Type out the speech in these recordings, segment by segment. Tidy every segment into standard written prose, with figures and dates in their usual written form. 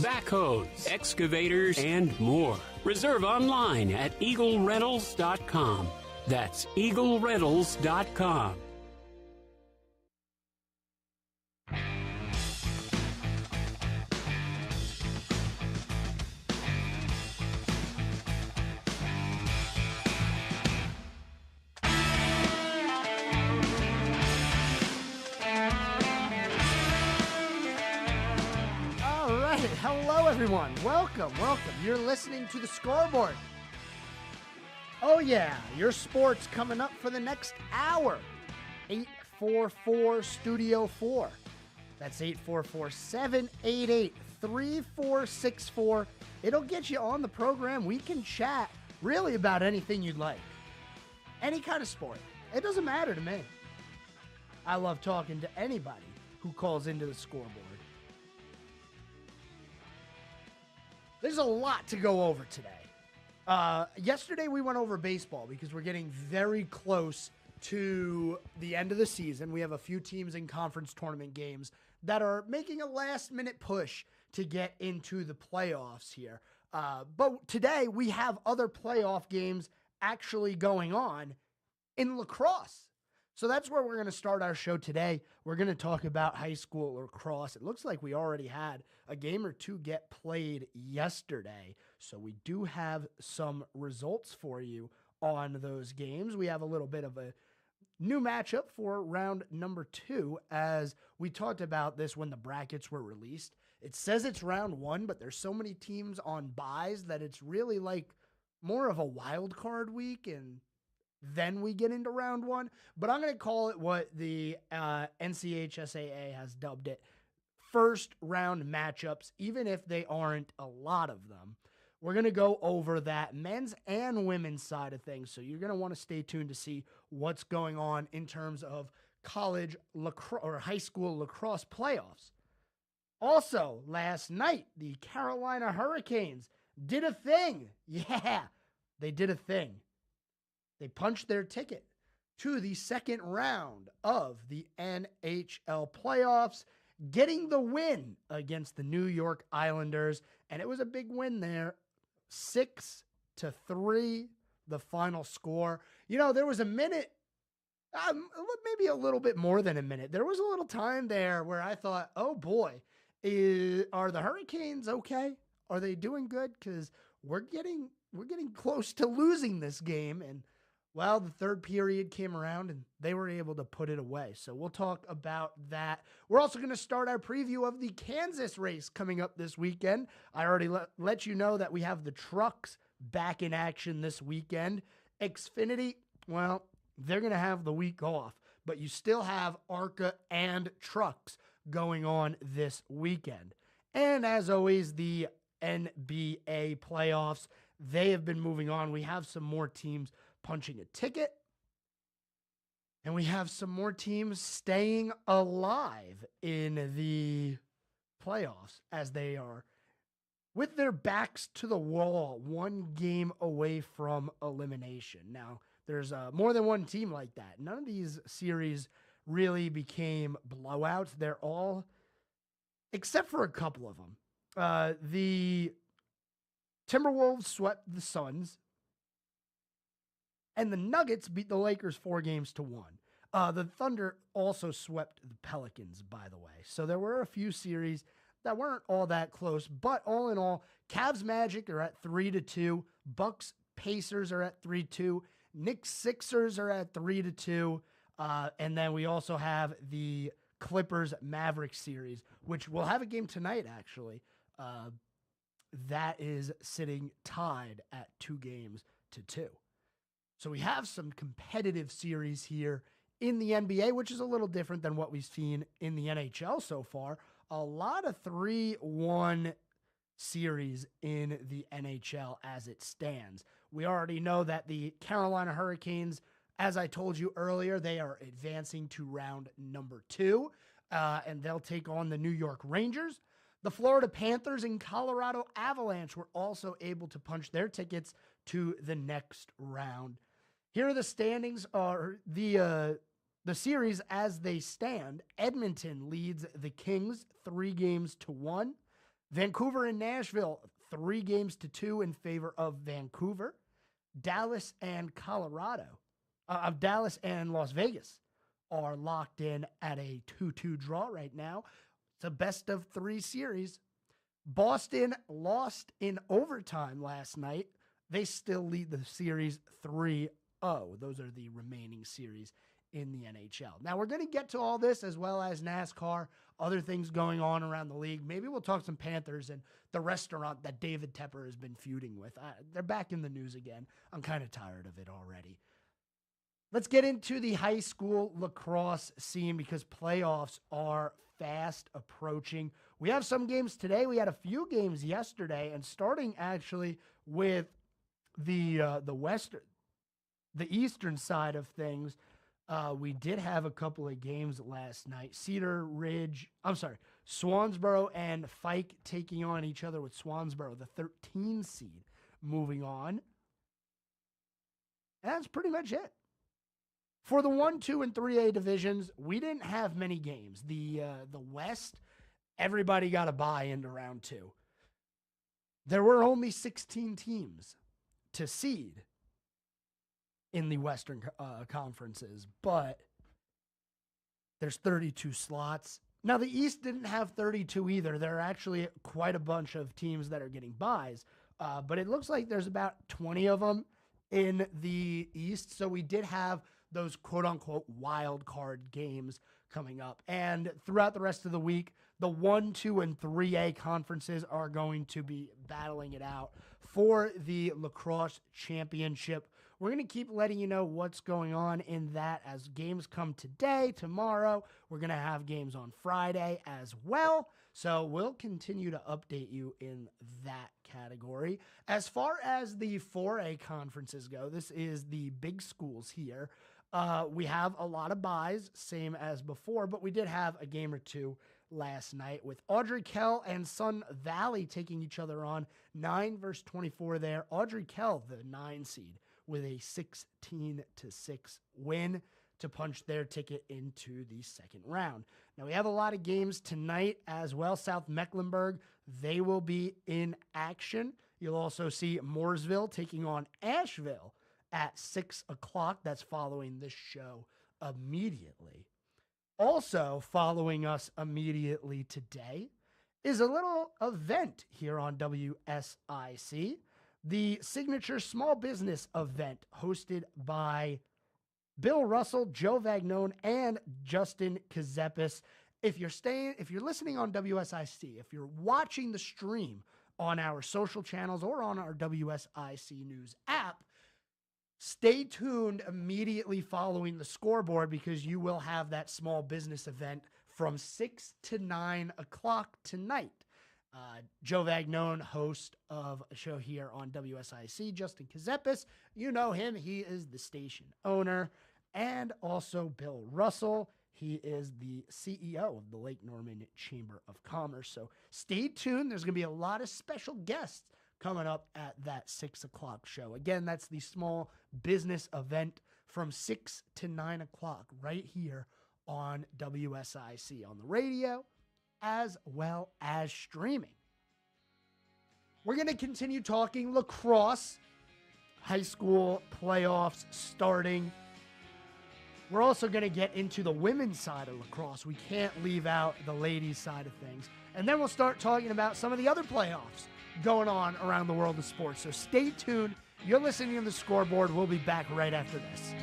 backhoes, excavators, and more. Reserve online at eaglerentals.com. That's eaglerentals.com. Hello, everyone. Welcome. You're listening to the Scoreboard. Oh, yeah. Your sports coming up for the next hour. 844 Studio 4. That's 844-788-3464. It'll get you on the program. We can chat really about anything you'd like. Any kind of sport. It doesn't matter to me. I love talking to anybody who calls into the Scoreboard. There's a lot to go over today. Yesterday we went over baseball because we're getting very close to the end of the season. We have a few teams in conference tournament games that are making a last-minute push to get into the playoffs here. But today we have other playoff games actually going on in lacrosse. So that's where we're going to start our show today. We're going to talk about high school lacrosse. It looks like we already had a game or two get played yesterday. So we do have some results for you on those games. We have a little bit of a new matchup for round number 2, as we talked about this when the brackets were released. It says it's round 1, but there's so many teams on byes that it's really like more of a wild card week, and then we get into round 1. But I'm going to call it what the NCHSAA has dubbed it, first round matchups, even if they aren't a lot of them. We're going to go over that men's and women's side of things. So you're going to want to stay tuned to see what's going on in terms of college lacrosse or high school lacrosse playoffs. Also, last night, the Carolina Hurricanes did a thing. Yeah, they did a thing. They punched their ticket to the second round of the NHL playoffs, getting the win against the New York Islanders. And it was a big win there, 6-3, the final score. You know, there was a minute, maybe a little bit more than a minute. There was a little time there where I thought, oh boy, are the Hurricanes okay? Are they doing good? Because we're getting close to losing this game. And well, the third period came around and they were able to put it away. So we'll talk about that. We're also going to start our preview of the Kansas race coming up this weekend. I already let you know that we have the trucks back in action this weekend. Xfinity, well, they're going to have the week off, but you still have ARCA and trucks going on this weekend. And as always, the NBA playoffs, they have been moving on. We have some more teams punching a ticket, and we have some more teams staying alive in the playoffs as they are with their backs to the wall, one game away from elimination. Now, there's more than one team like that. None of these series really became blowouts. They're all, except for a couple of them. The Timberwolves swept the Suns, and the Nuggets beat the Lakers 4-1. The Thunder also swept the Pelicans, by the way. So there were a few series that weren't all that close, but all in all, Cavs Magic are at 3-2. Bucks Pacers are at 3-2. Knicks Sixers are at 3-2. And then we also have the Clippers Mavericks series, which will have a game tonight, actually. That is sitting tied at 2-2. So we have some competitive series here in the NBA, which is a little different than what we've seen in the NHL so far. A lot of 3-1 series in the NHL as it stands. We already know that the Carolina Hurricanes, as I told you earlier, they are advancing to round number 2, and they'll take on the New York Rangers. The Florida Panthers and Colorado Avalanche were also able to punch their tickets to the next round. Here are the standings, or the series as they stand. Edmonton leads the Kings 3-1. Vancouver and Nashville, 3-2 in favor of Vancouver. Dallas and Dallas and Las Vegas are locked in at a 2-2 draw right now. It's a best-of-3 series. Boston lost in overtime last night. They still lead the series 3-0. Those are the remaining series in the NHL. Now, we're going to get to all this as well as NASCAR, other things going on around the league. Maybe we'll talk some Panthers and the restaurant that David Tepper has been feuding with. They're back in the news again. I'm kind of tired of it already. Let's get into the high school lacrosse scene because playoffs are fast approaching. We have some games today. We had a few games yesterday, and starting actually with the eastern side of things, we did have a couple of games last night. Swansboro and Fike taking on each other with Swansboro, the 13 seed, moving on. And that's pretty much it. For the 1, 2, and 3A divisions, we didn't have many games. The West, everybody got a bye into round 2. There were only 16 teams to seed in the Western conferences, but there's 32 slots. Now, the East didn't have 32 either. There are actually quite a bunch of teams that are getting byes, but it looks like there's about 20 of them in the East. So we did have those quote-unquote wild card games coming up. And throughout the rest of the week, the 1, 2, and 3A conferences are going to be battling it out for the lacrosse championship. We're going to keep letting you know what's going on in that as games come today, tomorrow. We're going to have games on Friday as well. So we'll continue to update you in that category. As far as the 4A conferences go, this is the big schools here. We have a lot of byes, same as before, but we did have a game or two last night with Audrey Kell and Sun Valley taking each other on 9-24 there. Audrey Kell, the 9 seed, with a 16-6 win to punch their ticket into the second round. Now, we have a lot of games tonight as well. South Mecklenburg, they will be in action. You'll also see Mooresville taking on Asheville at 6 o'clock. That's following this show immediately. Also following us immediately today is a little event here on WSIC, the signature small business event hosted by Bill Russell, Joe Vagnone, and Justin Kazepis. If you're listening on WSIC, if you're watching the stream on our social channels or on our WSIC News app, stay tuned immediately following the scoreboard because you will have that small business event from 6 to 9 o'clock tonight. Joe Vagnone, host of a show here on WSIC, Justin Kazepis, you know him. He is the station owner. And also Bill Russell. He is the CEO of the Lake Norman Chamber of Commerce. So stay tuned. There's going to be a lot of special guests coming up at that 6 o'clock show. Again, that's the small business event from 6 to 9 o'clock right here on WSIC on the radio as well as streaming. We're going to continue talking lacrosse, high school playoffs starting. We're also going to get into the women's side of lacrosse. We can't leave out the ladies' side of things. And then we'll start talking about some of the other playoffs going on around the world of sports. So stay tuned. You're listening to The Scoreboard. We'll be back right after this.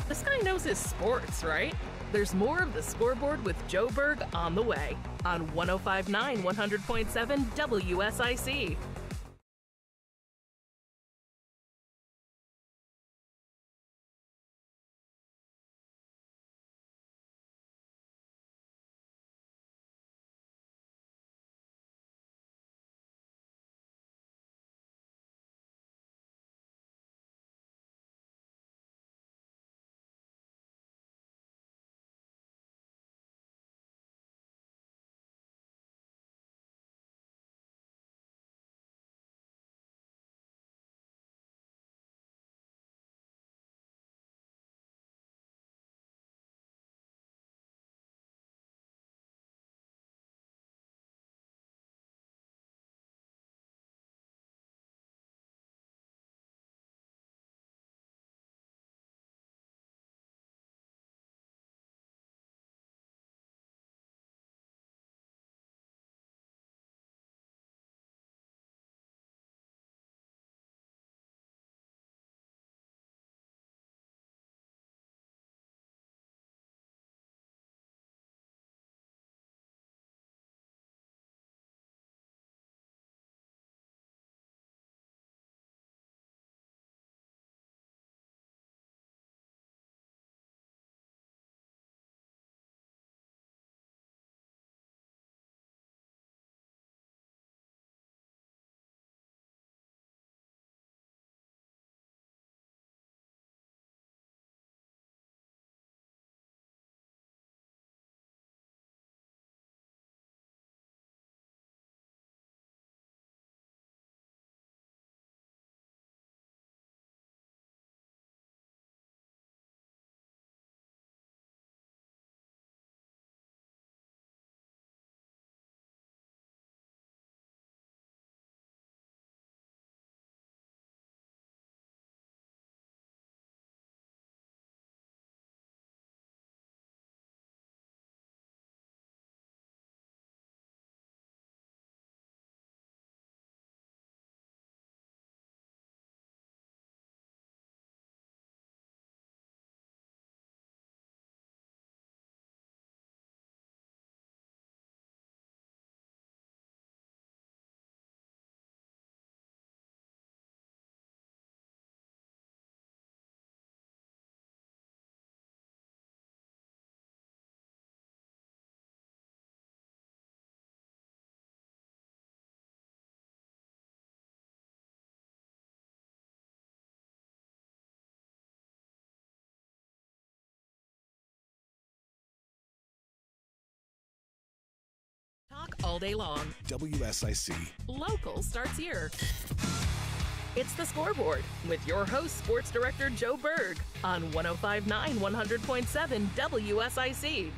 This guy knows his sports, right? There's more of The Scoreboard with Joe Berg on the way on 105.9 100.7 WSIC. all day long. WSIC. Local starts here. It's the Scoreboard with your host, Sports Director Joe Berg on 105.9 100.7 WSIC.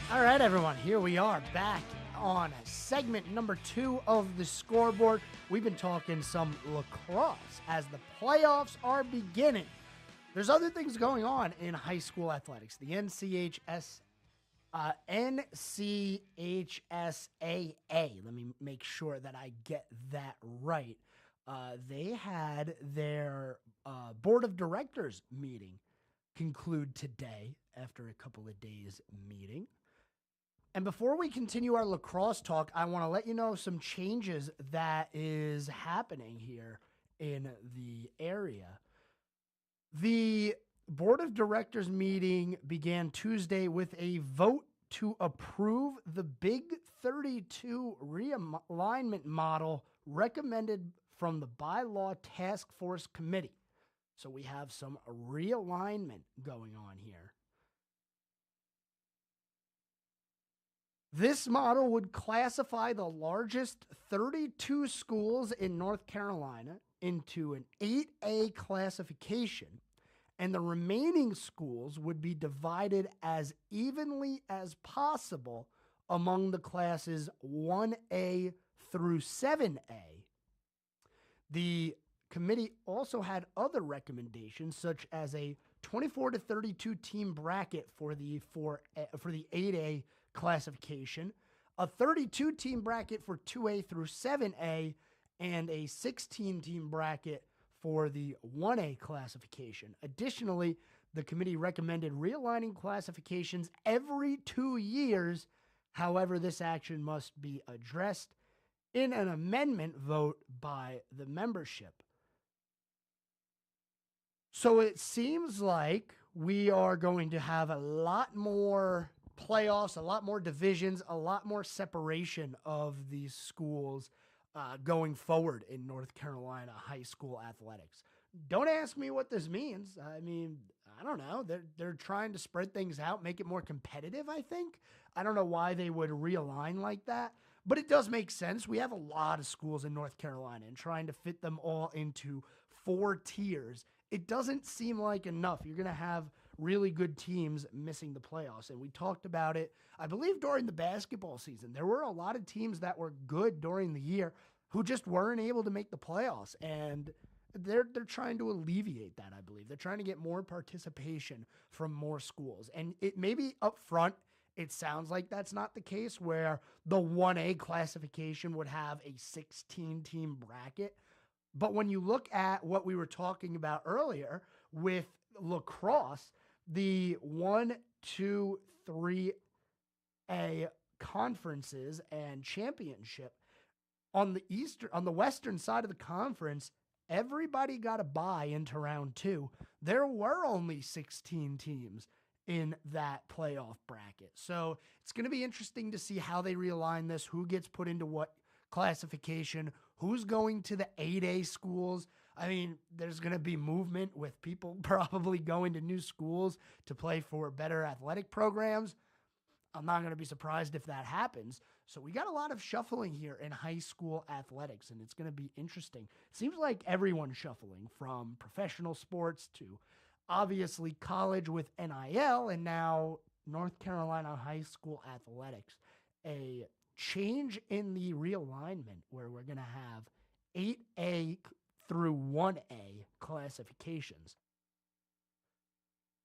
All right, everyone, here we are back on segment number 2 of the Scoreboard. We've been talking some lacrosse as the playoffs are beginning. There's other things going on in high school athletics. The NCHSAA, let me make sure that I get that right. They had their board of directors meeting conclude today after a couple of days meeting. And before we continue our lacrosse talk, I want to let you know some changes that is happening here in the area. The board of directors meeting began Tuesday with a vote to approve the Big 32 realignment model recommended from the Bylaw Task Force Committee. So we have some realignment going on here. This model would classify the largest 32 schools in North Carolina into an 8A classification, and the remaining schools would be divided as evenly as possible among the classes 1A through 7A. The committee also had other recommendations, such as a 24 to 32 team bracket for the 8A classification, a 32 team bracket for 2A through 7A, and a 16 team bracket for the 1A classification. Additionally, the committee recommended realigning classifications every 2 years. However, this action must be addressed in an amendment vote by the membership. So it seems like we are going to have a lot more playoffs, a lot more divisions, a lot more separation of these schools going forward in North Carolina high school athletics. Don't ask me what this means. I mean, I don't know. They're trying to spread things out, make it more competitive, I think. I don't know why they would realign like that, but it does make sense. We have a lot of schools in North Carolina, and trying to fit them all into 4 tiers, it doesn't seem like enough. You're going to have really good teams missing the playoffs. And we talked about it, I believe, during the basketball season. There were a lot of teams that were good during the year who just weren't able to make the playoffs. And they're trying to alleviate that, I believe. They're trying to get more participation from more schools. And it maybe up front, it sounds like that's not the case, where the 1A classification would have a 16-team bracket. But when you look at what we were talking about earlier with lacrosse, the 1, 2, 3A conferences and championship on the western side of the conference, everybody got a bye into round 2. There were only 16 teams in that playoff bracket. So it's going to be interesting to see how they realign this, who gets put into what classification, who's going to the 8A schools. I mean, there's going to be movement with people probably going to new schools to play for better athletic programs. I'm not going to be surprised if that happens. So we got a lot of shuffling here in high school athletics, and it's going to be interesting. Seems like everyone's shuffling, from professional sports to obviously college with NIL, and now North Carolina high school athletics. A change in the realignment where we're going to have 8A through 1A classifications.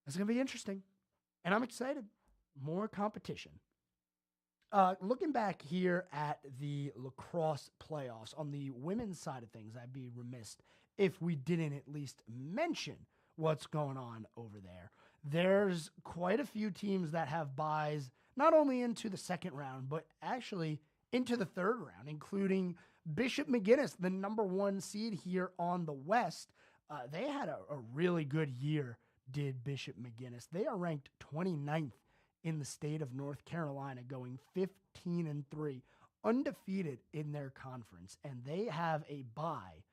It's going to be interesting, and I'm excited. More competition. Looking back here at the lacrosse playoffs, on the women's side of things, I'd be remiss if we didn't at least mention what's going on over there. There's quite a few teams that have byes, not only into the second round, but actually into the third round, including Bishop McGuinness, the number 1 seed here on the West. They had a really good year, did Bishop McGuinness. They are ranked 29th in the state of North Carolina, going 15-3, undefeated in their conference, and they have a bye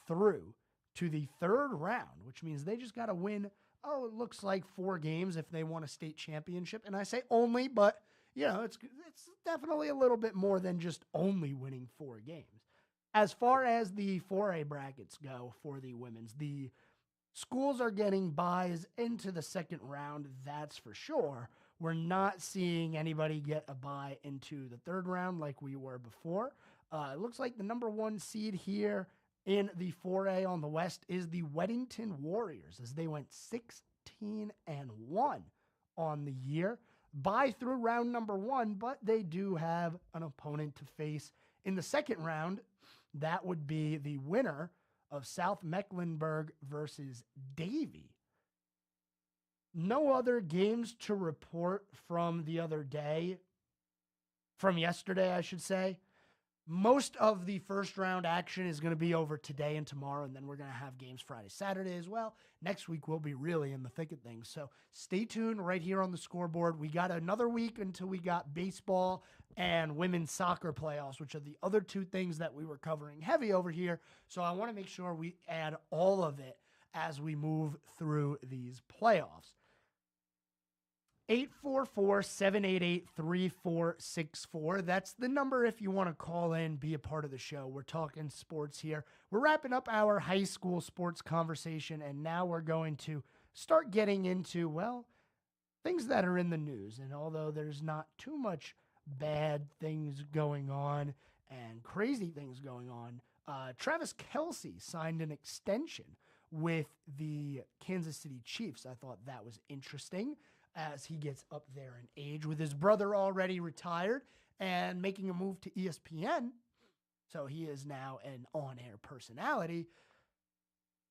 through to the third round, which means they just got to win, it looks like 4 games if they want a state championship. And I say only, but, it's definitely a little bit more than just only winning 4 games. As far as the 4A brackets go for the women's, the schools are getting byes into the second round, that's for sure. We're not seeing anybody get a bye into the third round like we were before. It looks like the number 1 seed here in the 4A on the West is the Weddington Warriors, as they went 16-1 on the year. Bye through round number 1, but they do have an opponent to face in the second round. That would be the winner of South Mecklenburg versus Davie. No other games to report from the other day, from yesterday, I should say. Most of the first round action is going to be over today and tomorrow, and then we're going to have games Friday, Saturday as well. Next week, we'll be really in the thick of things. So stay tuned right here on the Scoreboard. We got another week until we got baseball and women's soccer playoffs, which are the other 2 things that we were covering heavy over here. So I want to make sure we add all of it as we move through these playoffs. 844-788-3464. That's the number if you want to call in, be a part of the show. We're talking sports here. We're wrapping up our high school sports conversation, and now we're going to start getting into, things that are in the news. And although there's not too much bad things going on and crazy things going on, Travis Kelce signed an extension with the Kansas City Chiefs. I thought that was interesting, as he gets up there in age, with his brother already retired and making a move to ESPN. So he is now an on-air personality.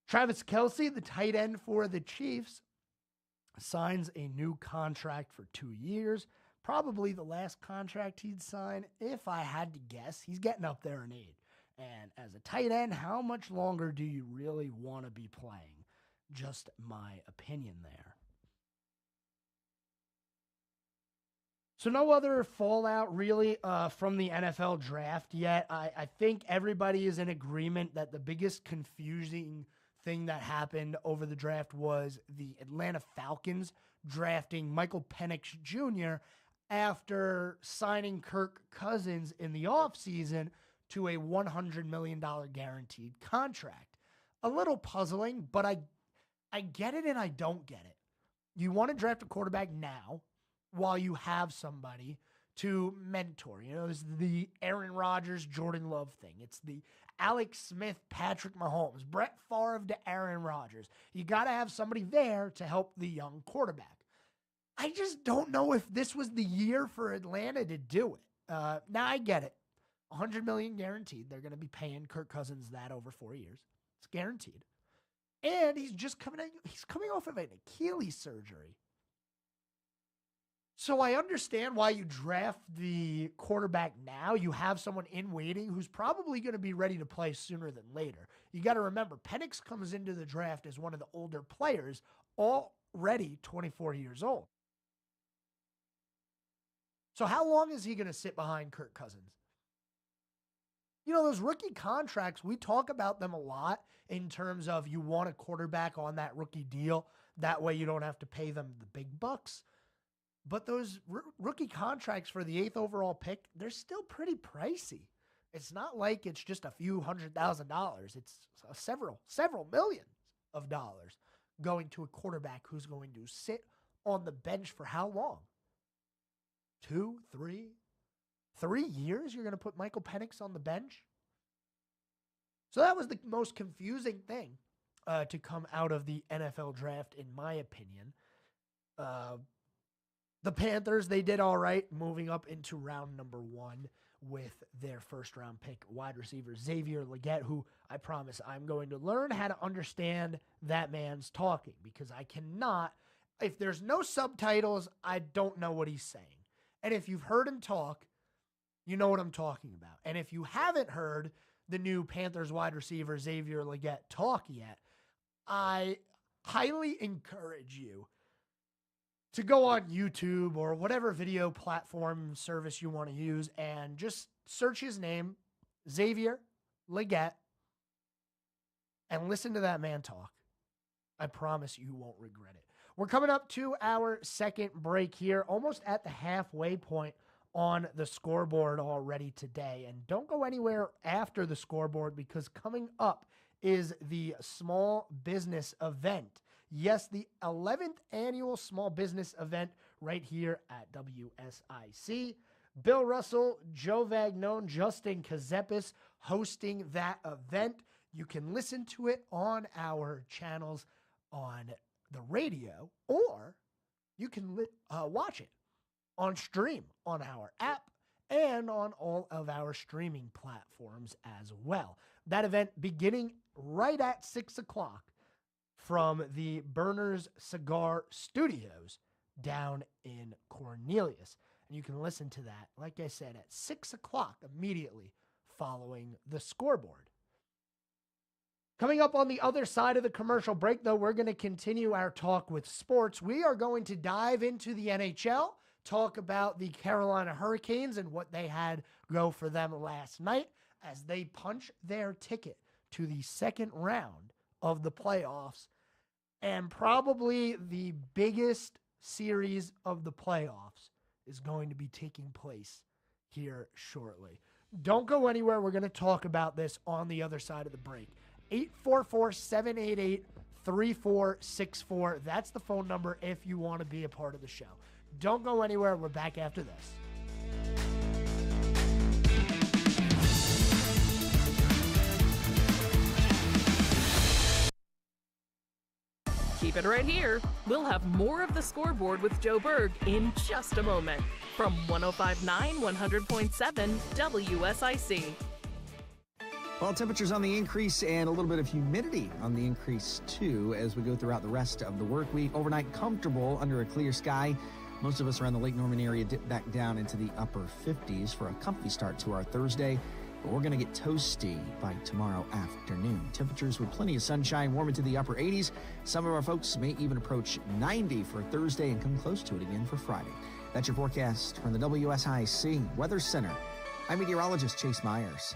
Travis Kelce, the tight end for the Chiefs, signs a new contract for 2 years. Probably the last contract he'd sign, if I had to guess. He's getting up there in age. And as a tight end, how much longer do you really want to be playing? Just my opinion there. So no other fallout really from the NFL draft yet. I think everybody is in agreement that the biggest confusing thing that happened over the draft was the Atlanta Falcons drafting Michael Penix Jr. after signing Kirk Cousins in the offseason to a $100 million guaranteed contract. A little puzzling, but I get it and I don't get it. You want to draft a quarterback now, while you have somebody to mentor. It's the Aaron Rodgers, Jordan Love thing. It's the Alex Smith, Patrick Mahomes, Brett Favre to Aaron Rodgers. You got to have somebody there to help the young quarterback. I just don't know if this was the year for Atlanta to do it. Now, I get it. $100 million guaranteed. They're going to be paying Kirk Cousins that over 4 years. It's guaranteed. And he's coming off of an Achilles surgery. So I understand why you draft the quarterback now. You have someone in waiting who's probably going to be ready to play sooner than later. You got to remember, Penix comes into the draft as one of the older players, already 24 years old. So how long is he going to sit behind Kirk Cousins? Those rookie contracts, we talk about them a lot in terms of you want a quarterback on that rookie deal. That way you don't have to pay them the big bucks. But those rookie contracts for the 8th overall pick, they're still pretty pricey. It's not like it's just a few $100,000. It's several millions of dollars going to a quarterback who's going to sit on the bench for how long? 2, 3 years you're going to put Michael Penix on the bench? So that was the most confusing thing to come out of the NFL draft, in my opinion. The Panthers, they did all right moving up into round number 1 with their first-round pick, wide receiver Xavier Legette, who I promise I'm going to learn how to understand that man's talking, because I cannot, if there's no subtitles, I don't know what he's saying. And if you've heard him talk, you know what I'm talking about. And if you haven't heard the new Panthers wide receiver Xavier Legette talk yet, I highly encourage you to go on YouTube or whatever video platform service you want to use and just search his name, Xavier Legette, and listen to that man talk. I promise you won't regret it. We're coming up to our second break here, almost at the halfway point on the scoreboard already today. And don't go anywhere after the scoreboard, because coming up is the small business event. Yes, the 11th annual small business event right here at WSIC. Bill Russell, Joe Vagnone, Justin Kazepis hosting that event. You can listen to it on our channels on the radio, or you can watch it on stream on our app and on all of our streaming platforms as well. That event beginning right at 6 o'clock from the Burners Cigar Studios down in Cornelius. And you can listen to that, like I said, at 6 o'clock immediately following the scoreboard. Coming up on the other side of the commercial break, though, we're going to continue our talk with sports. We are going to dive into the NHL, talk about the Carolina Hurricanes and what they had go for them last night as they punch their ticket to the second round of the playoffs, and probably the biggest series of the playoffs is going to be taking place here shortly. Don't go anywhere. We're going to talk about this on the other side of the break. 844-788-3464. That's the phone number if you want to be a part of the show. Don't go anywhere. We're back after this. Keep it right here. We'll have more of the scoreboard with Joe Berg in just a moment from 105.9 100.7 WSIC. Well, temperatures on the increase and a little bit of humidity on the increase, too, as we go throughout the rest of the work week. Overnight, comfortable under a clear sky. Most of us around the Lake Norman area dip back down into the upper 50s for a comfy start to our Thursday. But we're going to get toasty by tomorrow afternoon. Temperatures with plenty of sunshine, warm into the upper 80s. Some of our folks may even approach 90 for Thursday and come close to it again for Friday. That's your forecast from the WSIC Weather Center. I'm meteorologist Chase Myers.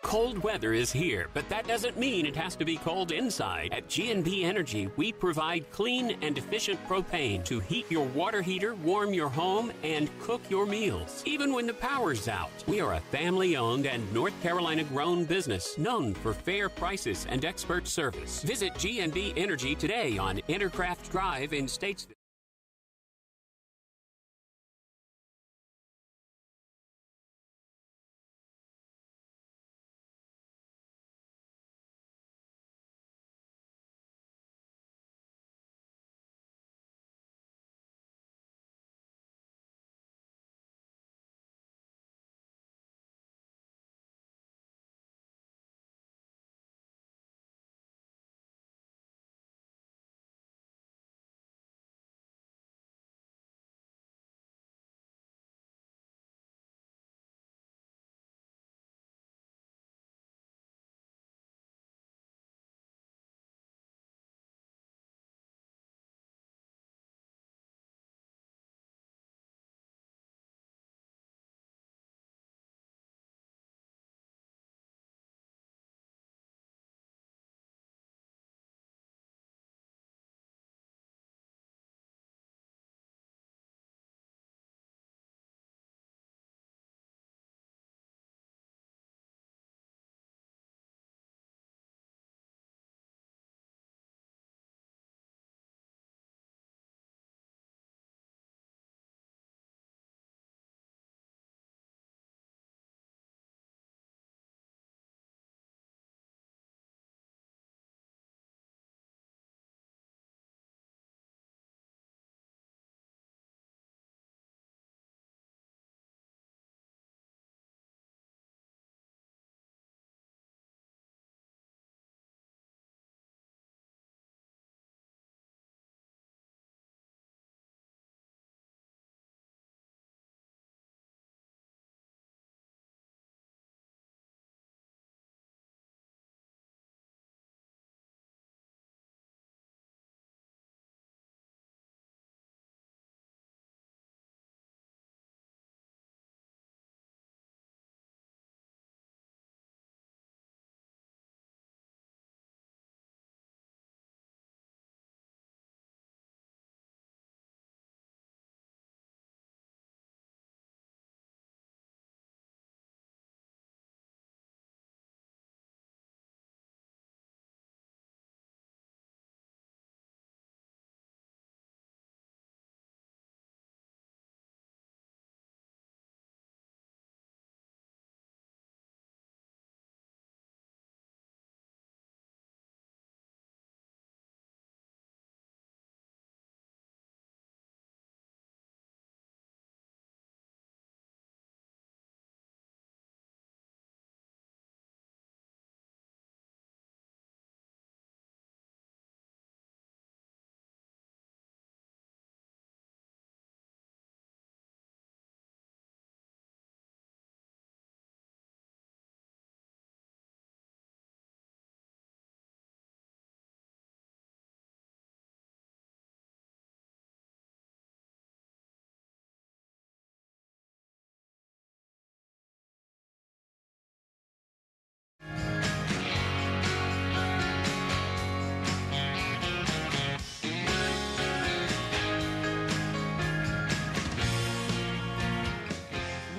Cold weather is here, but that doesn't mean it has to be cold inside. At G&B Energy, we provide clean and efficient propane to heat your water heater, warm your home, and cook your meals, even when the power's out. We are a family-owned and North Carolina-grown business known for fair prices and expert service. Visit G&B Energy today on Intercraft Drive in Statesville.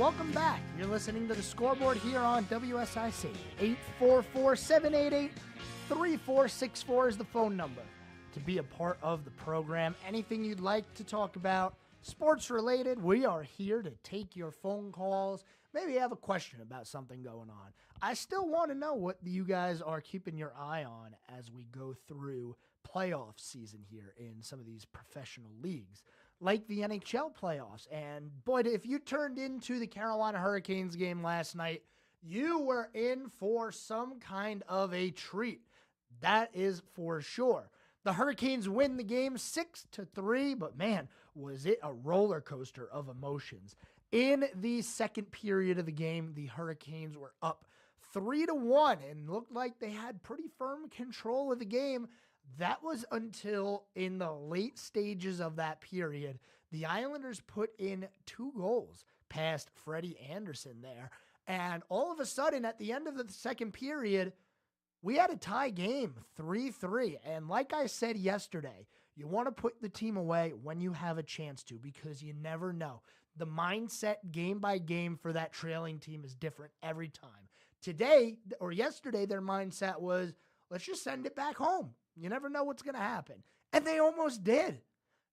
welcome back. You're listening to the Scoreboard here on WSIC. 844-788-3464 is the phone number to be a part of the program. Anything you'd like to talk about, sports related, we are here to take your phone calls. Maybe you have a question about something going on. I still want to know what you guys are keeping your eye on as we go through playoff season here in some of these professional leagues, like the NHL playoffs. And boy, if you turned into the Carolina Hurricanes game last night, you were in for some kind of a treat. That is for sure. The Hurricanes win the game 6-3, but man, was it a roller coaster of emotions. In the second period of the game, the Hurricanes were up 3-1 and looked like they had pretty firm control of the game. That was until in the late stages of that period, the Islanders put in 2 goals past Freddie Anderson there. And all of a sudden, at the end of the second period, we had a tie game, 3-3. And like I said yesterday, you want to put the team away when you have a chance to, because you never know. The mindset game by game for that trailing team is different every time. Today, or yesterday, their mindset was, let's just send it back home. You never know what's going to happen. And they almost did.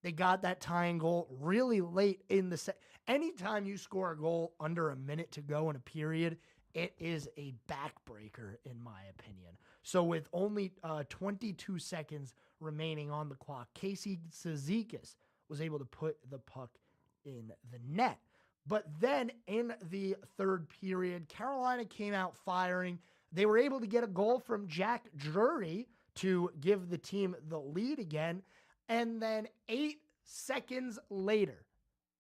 They got that tying goal really late in the set. Anytime you score a goal under a minute to go in a period, it is a backbreaker, in my opinion. So with only 22 seconds remaining on the clock, Casey Cizikas was able to put the puck in the net. But then in the third period, Carolina came out firing. They were able to get a goal from Jack Drury to give the team the lead again. And then 8 seconds later,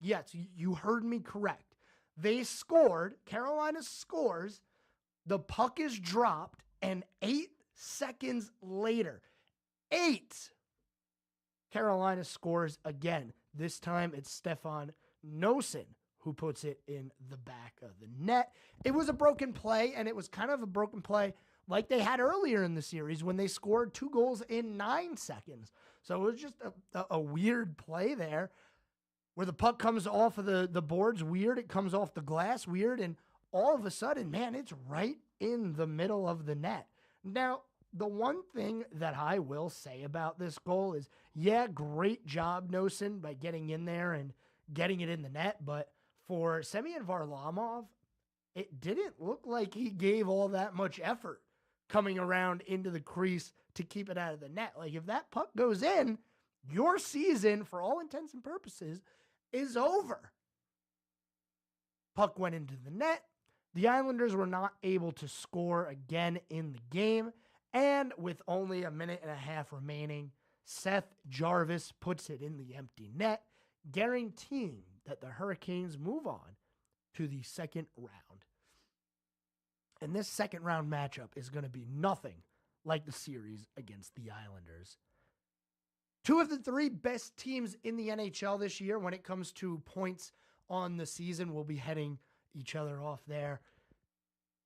yes, you heard me correct. They scored, Carolina scores, the puck is dropped, and 8 seconds later, Carolina scores again. This time it's Stefan Noesen who puts it in the back of the net. It was a broken play, and it was kind of a broken play like they had earlier in the series when they scored 2 goals in 9 seconds. So it was just a weird play there where the puck comes off of the boards, weird. It comes off the glass, weird. And all of a sudden, man, it's right in the middle of the net. Now, the one thing that I will say about this goal is, yeah, great job, Noesen, by getting in there and getting it in the net. But for Semyon Varlamov, it didn't look like he gave all that much effort coming around into the crease to keep it out of the net. Like, if that puck goes in, your season, for all intents and purposes, is over. Puck went into the net. The Islanders were not able to score again in the game. And with only a minute and a half remaining, Seth Jarvis puts it in the empty net, guaranteeing that the Hurricanes move on to the second round. And this second round matchup is going to be nothing like the series against the Islanders. 2 of the 3 best teams in the NHL this year when it comes to points on the season will be heading each other off there.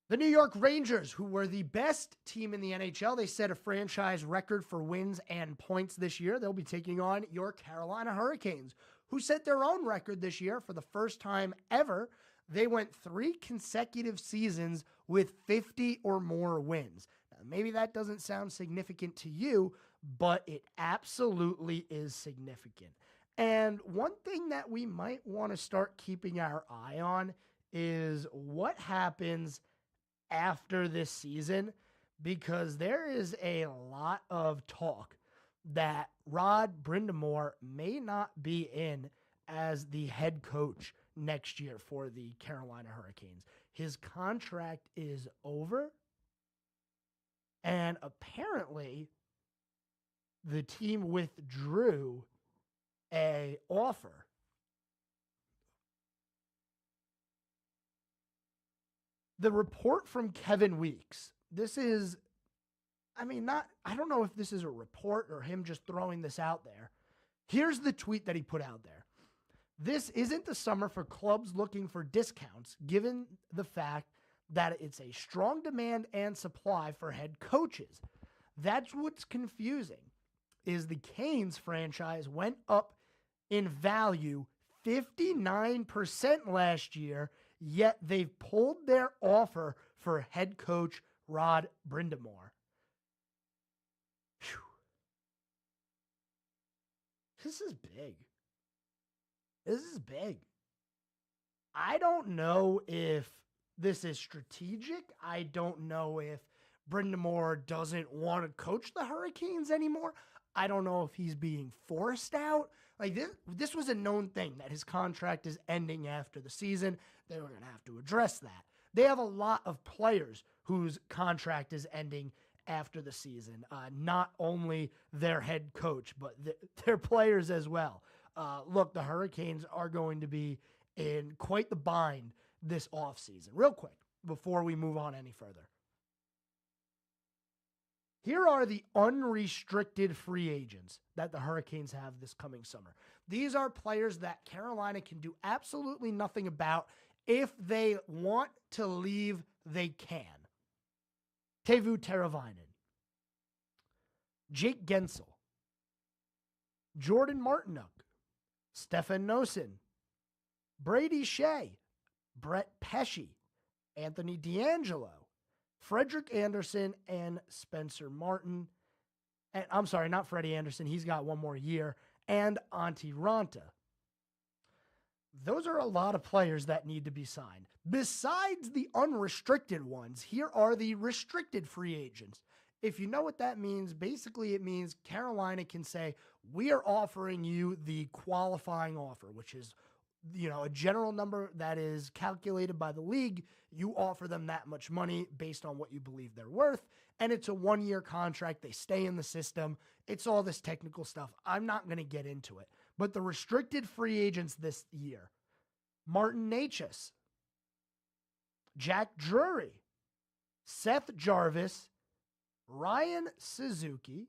The New York Rangers, who were the best team in the NHL, they set a franchise record for wins and points this year. They'll be taking on your Carolina Hurricanes, who set their own record this year for the first time ever. They went 3 consecutive seasons with 50 or more wins. Now, maybe that doesn't sound significant to you, but it absolutely is significant. And one thing that we might want to start keeping our eye on is what happens after this season, because there is a lot of talk that Rod Brind'Amour may not be in as the head coach next year for the Carolina Hurricanes. His contract is over, and apparently the team withdrew an offer. The report from Kevin Weeks, this is, I don't know if this is a report or him just throwing this out there. Here's the tweet that he put out there. This isn't the summer for clubs looking for discounts, given the fact that it's a strong demand and supply for head coaches. That's what's confusing, is the Canes franchise went up in value 59% last year, yet they've pulled their offer for head coach Rod Brind'Amour. Whew. This is big. This is big. I don't know if this is strategic. I don't know if Brind'Amour doesn't want to coach the Hurricanes anymore. I don't know if he's being forced out. Like this was a known thing that his contract is ending after the season. They were going to have to address that. They have a lot of players whose contract is ending after the season. Not only their head coach, but their players as well. Look, the Hurricanes are going to be in quite the bind this offseason. Real quick, before we move on any further. Here are the unrestricted free agents that the Hurricanes have this coming summer. These are players that Carolina can do absolutely nothing about. If they want to leave, they can. Teuvo Teravainen, Jake Gensel, Jordan Martinook, Stefan Noesen, Brady Shea, Brett Pesce, Anthony D'Angelo, Frederick Anderson, and Spencer Martin. And I'm sorry, not Freddie Anderson. He's got one more year. And Antti Ranta. Those are a lot of players that need to be signed. Besides the unrestricted ones, here are the restricted free agents. If you know what that means, basically it means Carolina can say, we are offering you the qualifying offer, which is, a general number that is calculated by the league. You offer them that much money based on what you believe they're worth. And it's a 1-year contract. They stay in the system. It's all this technical stuff. I'm not going to get into it. But the restricted free agents this year, Martin Necas, Jack Drury, Seth Jarvis, Ryan Suzuki,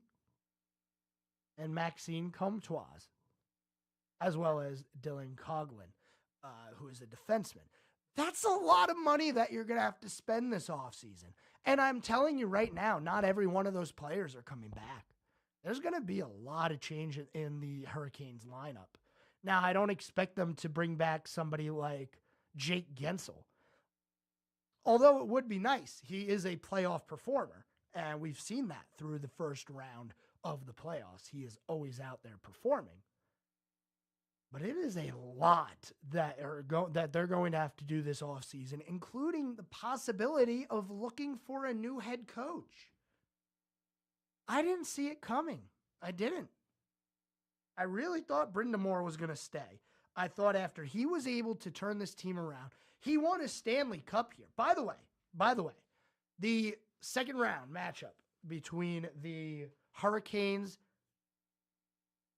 and Maxime Comtois, as well as Dylan Coughlin, who is a defenseman. That's a lot of money that you're going to have to spend this offseason. And I'm telling you right now, not every one of those players are coming back. There's going to be a lot of change in the Hurricanes lineup. Now, I don't expect them to bring back somebody like Jake Gensel, although it would be nice. He is a playoff performer, and we've seen that through the first round of the playoffs. He is always out there performing. But it is a lot that they're going to have to do this offseason, including the possibility of looking for a new head coach. I didn't see it coming. I didn't. I really thought Brind'Amour was going to stay. I thought after he was able to turn this team around, he won a Stanley Cup here. By the way, the second round matchup between the Hurricanes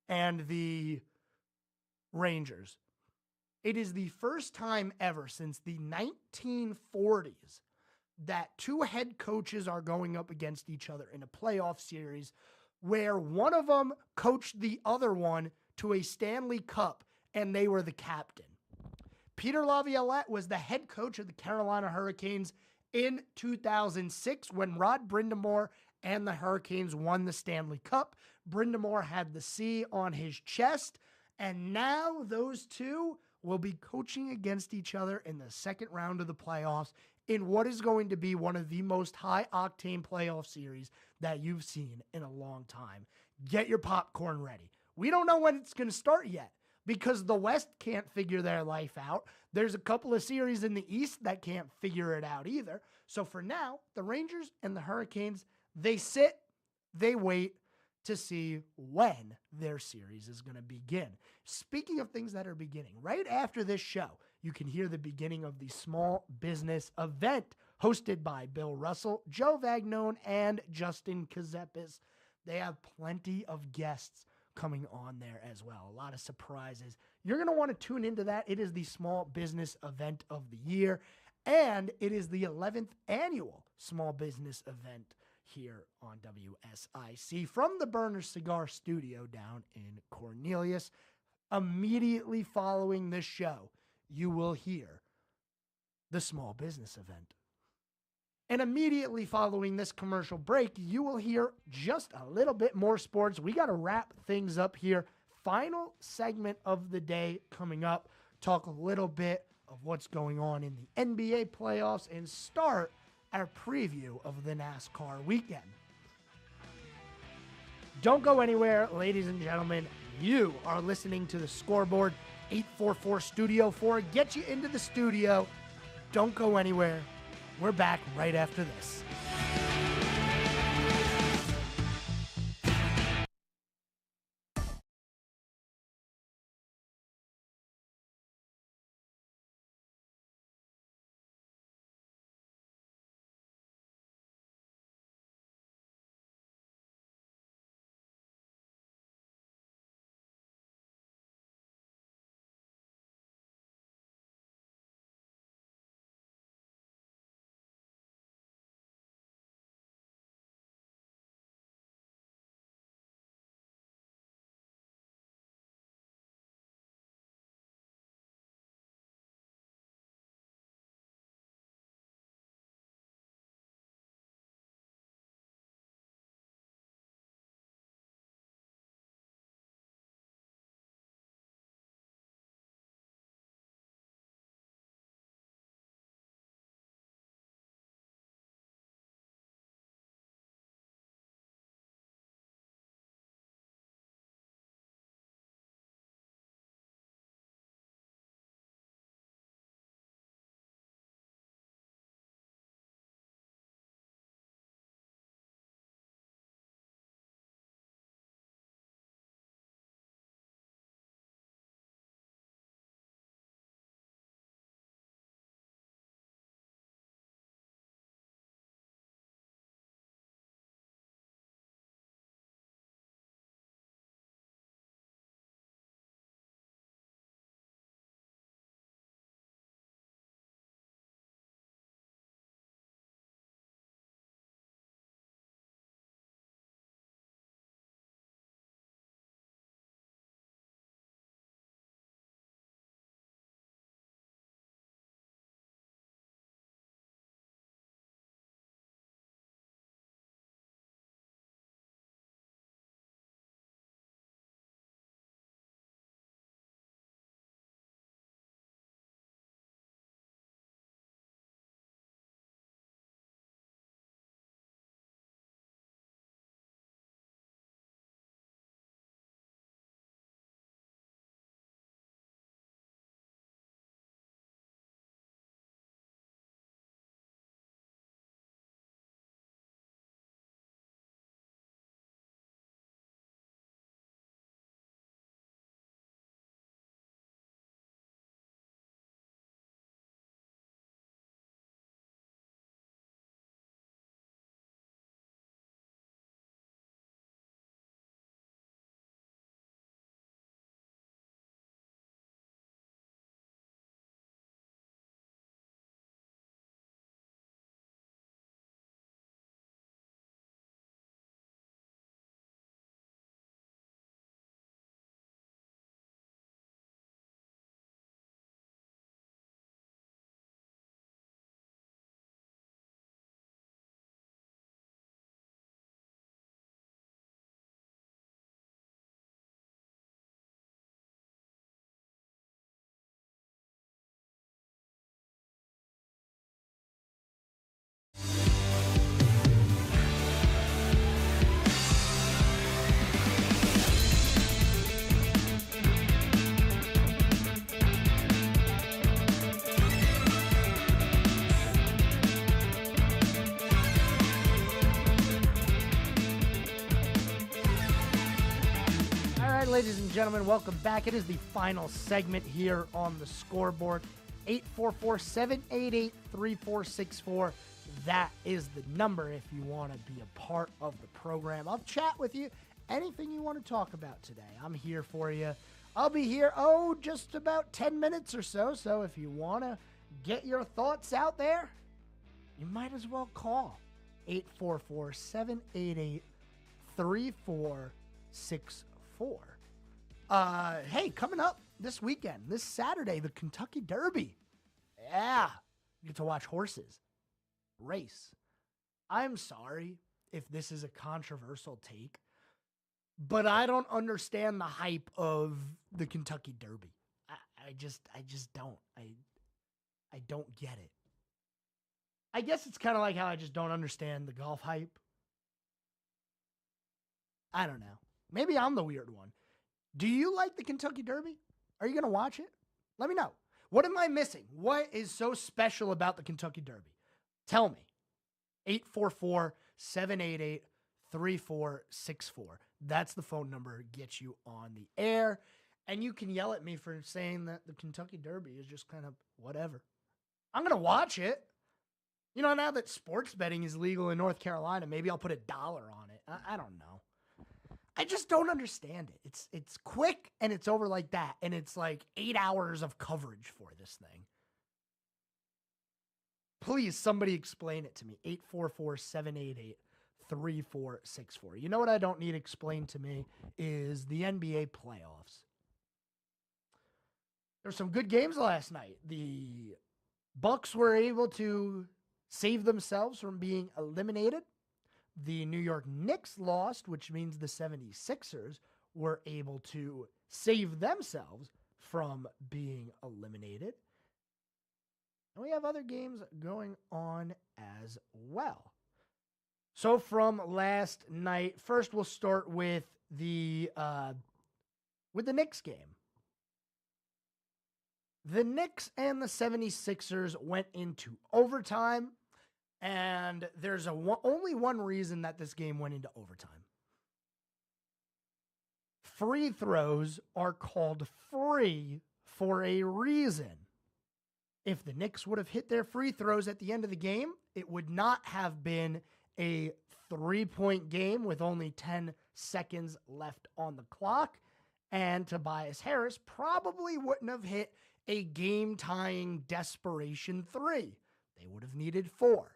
and the Rangers. It is the first time ever since the 1940s that two head coaches are going up against each other in a playoff series where one of them coached the other one to a Stanley Cup and they were the captain. Peter Laviolette was the head coach of the Carolina Hurricanes in 2006 when Rod Brind'Amour and the Hurricanes won the Stanley Cup. Brind'Amour had the C on his chest. And now those two will be coaching against each other in the second round of the playoffs in what is going to be one of the most high-octane playoff series that you've seen in a long time. Get your popcorn ready. We don't know when it's going to start yet because the West can't figure their life out. There's a couple of series in the East that can't figure it out either. So for now, the Rangers and the Hurricanes, they sit, they wait, to see when their series is going to begin. Speaking of things that are beginning, right after this show, you can hear the beginning of the small business event hosted by Bill Russell, Joe Vagnone, and Justin Kazepis. They have plenty of guests coming on there as well. A lot of surprises. You're going to want to tune into that. It is the small business event of the year, and it is the 11th annual small business event here on WSIC from the Burner Cigar Studio down in Cornelius. Immediately following this show, you will hear the small business event. And immediately following this commercial break, you will hear just a little bit more sports. We got to wrap things up here. Final segment of the day coming up. Talk a little bit of what's going on in the NBA playoffs and start our preview of the NASCAR weekend. Don't go anywhere, ladies and gentlemen. You are listening to the Scoreboard 844 Studio 4. Get you into the studio. Don't go anywhere. We're back right after this. Ladies and gentlemen, welcome back. It is the final segment here on the Scoreboard. 844-788-3464. That is the number if you want to be a part of the program. I'll chat with you. Anything you want to talk about today, I'm here for you. I'll be here, just about 10 minutes or so. So if you want to get your thoughts out there, you might as well call 844-788-3464. Hey, coming up this weekend, this Saturday, the Kentucky Derby. Yeah, you get to watch horses race. I'm sorry if this is a controversial take, but I don't understand the hype of the Kentucky Derby. I just don't. I don't get it. I guess it's kind of like how I just don't understand the golf hype. I don't know. Maybe I'm the weird one. Do you like the Kentucky Derby? Are you going to watch it? Let me know. What am I missing? What is so special about the Kentucky Derby? Tell me. 844-788-3464. That's the phone number to get you on the air. And you can yell at me for saying that the Kentucky Derby is just kind of whatever. I'm going to watch it. You know, now that sports betting is legal in North Carolina, maybe I'll put $1 on it. I don't know. I just don't understand it. It's quick and it's over like that. And it's like 8 hours of coverage for this thing. Please, somebody explain it to me. 844-788-3464. You know what I don't need explained to me is the NBA playoffs. There were some good games last night. The Bucks were able to save themselves from being eliminated. The New York Knicks lost, which means the 76ers were able to save themselves from being eliminated. And we have other games going on as well. So from last night, first we'll start with the Knicks game. The Knicks and the 76ers went into overtime. And there's only one reason that this game went into overtime. Free throws are called free for a reason. If the Knicks would have hit their free throws at the end of the game, it would not have been a 3-point game with only 10 seconds left on the clock. And Tobias Harris probably wouldn't have hit a game-tying desperation 3. They would have needed 4.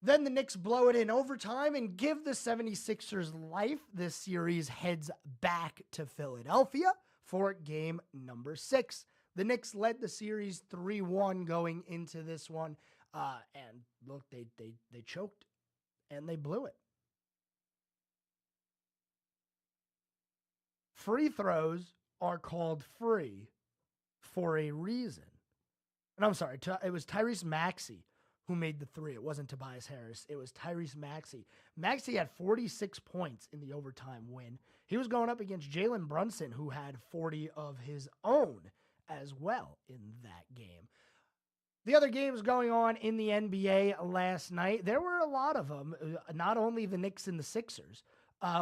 Then the Knicks blow it in overtime and give the 76ers life. This series heads back to Philadelphia for game number 6. The Knicks led the series 3-1 going into this one. And look, they choked and they blew it. Free throws are called free for a reason. And I'm sorry, it was Tyrese Maxey who made the 3. It wasn't Tobias Harris. It was Tyrese Maxey. Maxey had 46 points in the overtime win. He was going up against Jalen Brunson, who had 40 of his own as well in that game. The other games going on in the NBA last night, there were a lot of them, not only the Knicks and the Sixers.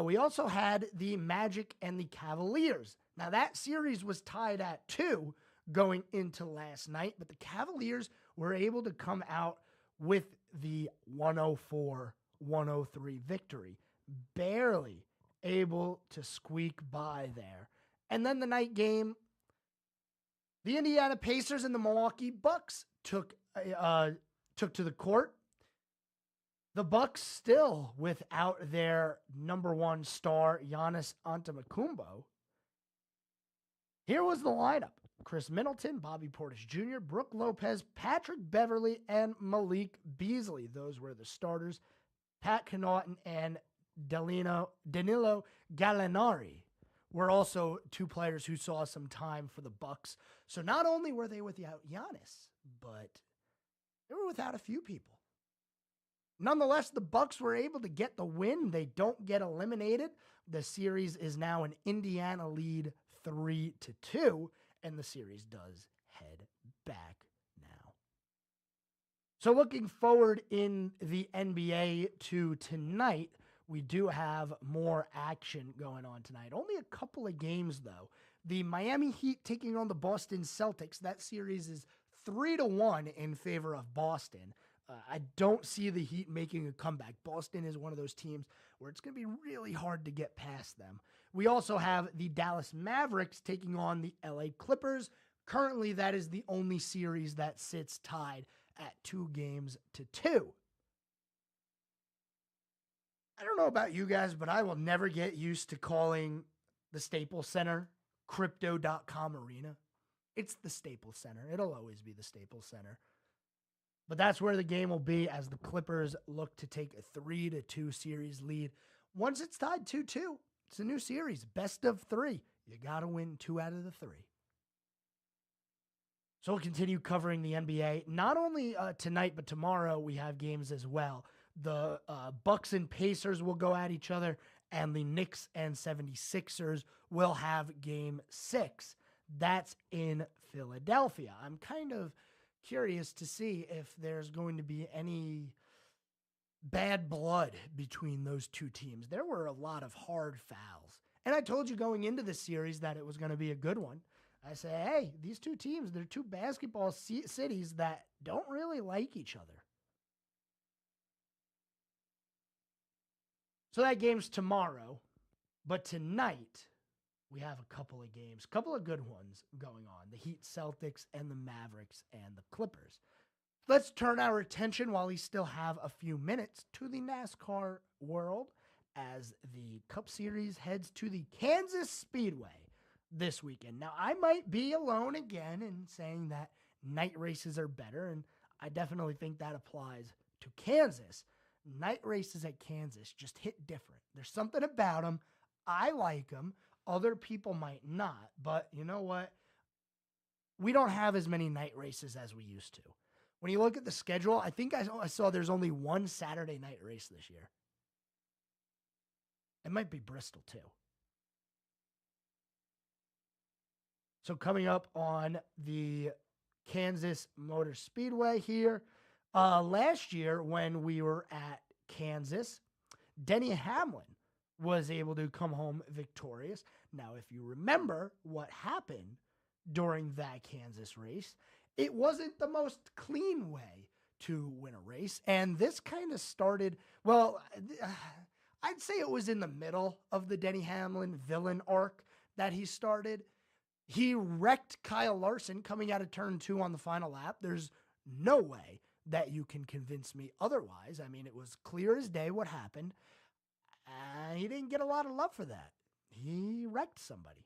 We also had the Magic and the Cavaliers. Now, that series was tied at 2 going into last night, but the Cavaliers were able to come out with the 104-103 victory. Barely able to squeak by there. And then the night game, the Indiana Pacers and the Milwaukee Bucks took to the court. The Bucks still without their number 1 star, Giannis Antetokounmpo. Here was the lineup. Chris Middleton, Bobby Portis Jr., Brook Lopez, Patrick Beverley, and Malik Beasley. Those were the starters. Pat Connaughton and Danilo Gallinari were also 2 players who saw some time for the Bucks. So not only were they without Giannis, but they were without a few people. Nonetheless, the Bucks were able to get the win. They don't get eliminated. The series is now an Indiana lead 3-2, and the series does head back now. So looking forward in the NBA to tonight, we do have more action going on tonight. Only a couple of games, though. The Miami Heat taking on the Boston Celtics. That series is 3-1 in favor of Boston. I don't see the Heat making a comeback. Boston is one of those teams where it's going to be really hard to get past them. We also have the Dallas Mavericks taking on the LA Clippers. Currently, that is the only series that sits tied at 2-2. I don't know about you guys, but I will never get used to calling the Staples Center Crypto.com Arena. It's the Staples Center. It'll always be the Staples Center. But that's where the game will be as the Clippers look to take a 3-2 series lead. Once it's tied 2-2, it's a new series, best of 3. You got to win 2 out of the 3. So we'll continue covering the NBA. Not only tonight, but tomorrow we have games as well. The Bucks and Pacers will go at each other, and the Knicks and 76ers will have game 6. That's in Philadelphia. I'm kind of curious to see if there's going to be any bad blood between those two teams. There were a lot of hard fouls. And I told you going into this series that it was going to be a good one. I say, hey, these two teams, they're two basketball cities that don't really like each other. So that game's tomorrow. But tonight, we have a couple of games, a couple of good ones going on. The Heat, Celtics, and the Mavericks, and the Clippers. Let's turn our attention, while we still have a few minutes, to the NASCAR world as the Cup Series heads to the Kansas Speedway this weekend. Now, I might be alone again in saying that night races are better, and I definitely think that applies to Kansas. Night races at Kansas just hit different. There's something about them. I like them. Other people might not, but you know what? We don't have as many night races as we used to. When you look at the schedule, I think I saw there's only one Saturday night race this year. It might be Bristol, too. So coming up on the Kansas Motor Speedway here, last year when we were at Kansas, Denny Hamlin was able to come home victorious. Now, if you remember what happened during that Kansas race, it wasn't the most clean way to win a race. And this kind of started, well, I'd say it was in the middle of the Denny Hamlin villain arc that he started. He wrecked Kyle Larson coming out of turn 2 on the final lap. There's no way that you can convince me otherwise. I mean, it was clear as day what happened. And he didn't get a lot of love for that. He wrecked somebody.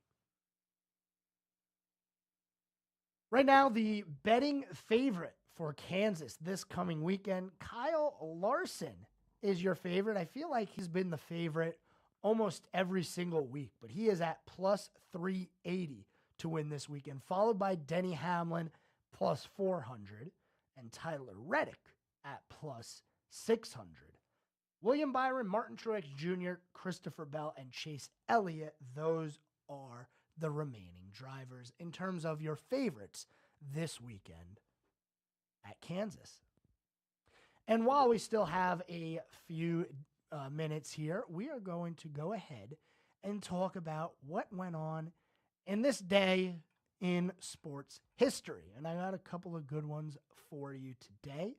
Right now, the betting favorite for Kansas this coming weekend, Kyle Larson is your favorite. I feel like he's been the favorite almost every single week, but he is at plus 380 to win this weekend, followed by Denny Hamlin plus 400 and Tyler Reddick at plus 600. William Byron, Martin Truex Jr., Christopher Bell, and Chase Elliott, those are the remaining drivers in terms of your favorites this weekend at Kansas. And while we still have a few minutes here, we are going to go ahead and talk about what went on in this day in sports history. And I got a couple of good ones for you today.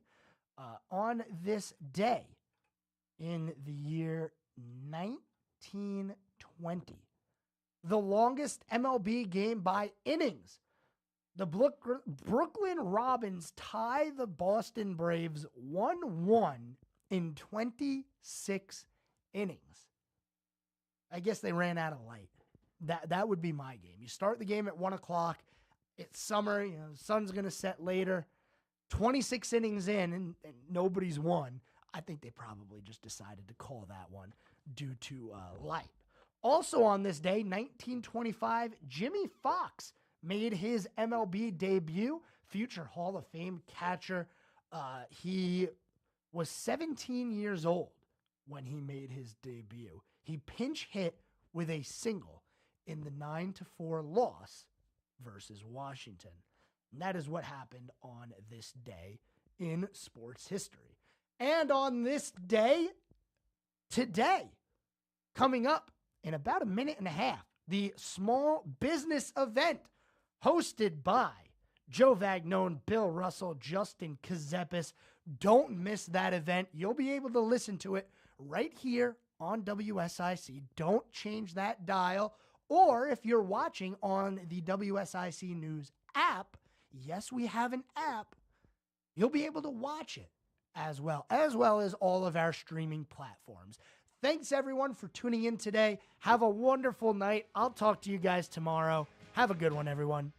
On this day in the year 1920, the longest MLB game by innings, the Brooklyn Robins tie the Boston Braves 1-1 in 26 innings. I guess they ran out of light. That would be my game. You start the game at 1 o'clock. It's summer. You know, the sun's going to set later. 26 innings in, and nobody's won. I think they probably just decided to call that one due to light. Also on this day, 1925, Jimmy Fox made his MLB debut. Future Hall of Fame catcher. He was 17 years old when he made his debut. He pinch hit with a single in the 9-4 loss versus Washington. And that is what happened on this day in sports history. And on this day, today, coming up in about a minute and a half, the small business event hosted by Joe Vagnone, Bill Russell, Justin Kazepis. Don't miss that event. You'll be able to listen to it right here on WSIC. Don't change that dial. Or if you're watching on the WSIC News app, yes, we have an app, you'll be able to watch it as well as all of our streaming platforms. Thanks, everyone, for tuning in today. Have a wonderful night. I'll talk to you guys tomorrow. Have a good one, everyone.